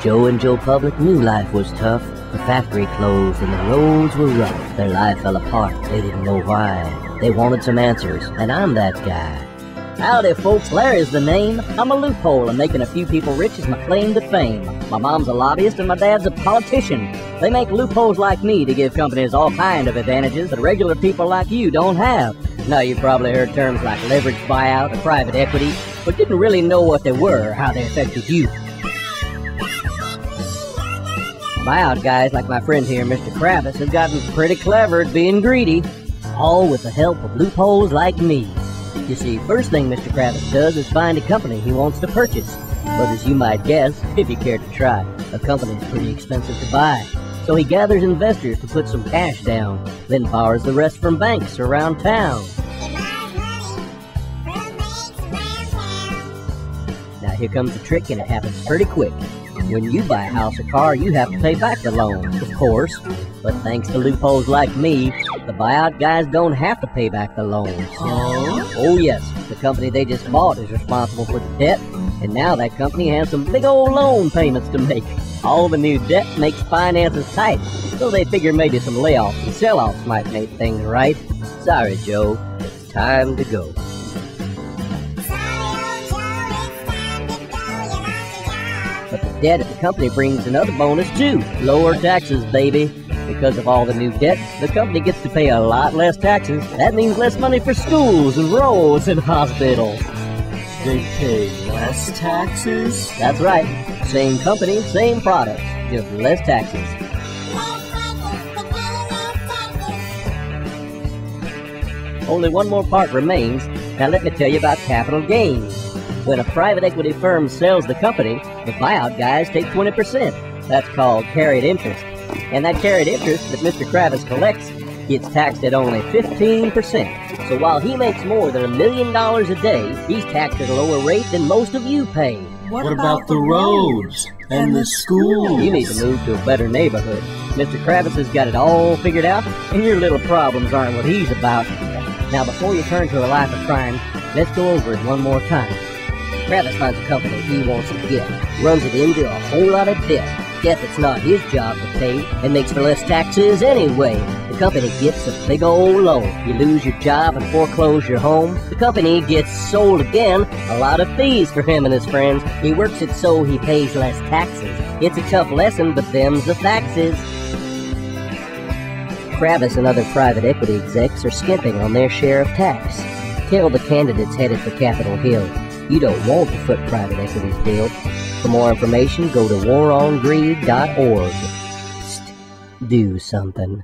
Joe and Joe Public knew life was tough. The factory closed and the roads were rough. Their life fell apart, they didn't know why. They wanted some answers, and I'm that guy. Howdy folks, Larry's the name. I'm a loophole, and making a few people rich is my claim to fame. My mom's a lobbyist and my dad's a politician. They make loopholes like me to give companies all kind of advantages that regular people like you don't have. Now you've probably heard terms like leveraged buyout or private equity, but didn't really know what they were or how they affected you. Buyout guys like my friend here, Mr. Kravis, have gotten pretty clever at being greedy, all with the help of loopholes like me. You see, first thing Mr. Kravis does is find a company he wants to purchase. But as you might guess, if you care to try, a company is pretty expensive to buy. So he gathers investors to put some cash down, then borrows the rest from banks around town. Now here comes the trick, and it happens pretty quick. When you buy a house or car, you have to pay back the loan, of course. But thanks to loopholes like me, the buyout guys don't have to pay back the loans. Oh yes, the company they just bought is responsible for the debt, and now that company has some big old loan payments to make. All the new debt makes finances tight, so they figure maybe some layoffs and sell-offs might make things right. Sorry, Joe, it's time to go. But the debt at the company brings another bonus too. Lower taxes, baby. Because of all the new debt, the company gets to pay a lot less taxes. That means less money for schools and roads and hospitals. They pay less taxes? That's right. Same company, same product, just less taxes. Only one more part remains. Now let me tell you about capital gains. When a private equity firm sells the company, the buyout guys take 20%. That's called carried interest. And that carried interest that Mr. Kravis collects gets taxed at only 15%. So while he makes more than $1 million a day, he's taxed at a lower rate than most of you pay. What about the roads and the schools? You need to move to a better neighborhood. Mr. Kravis has got it all figured out, and your little problems aren't what he's about. Now before you turn to a life of crime, let's go over it one more time. Kravis finds a company he wants to get, runs it into a whole lot of debt. Debt that's not his job to pay, and makes for less taxes anyway. The company gets a big old loan. You lose your job and foreclose your home. The company gets sold again, a lot of fees for him and his friends. He works it so he pays less taxes. It's a tough lesson, but them's the faxes. Kravis and other private equity execs are skimping on their share of tax. Tell the candidates headed for Capitol Hill, you don't want to foot private equity's bill. For more information, go to warongreed.org. Do something.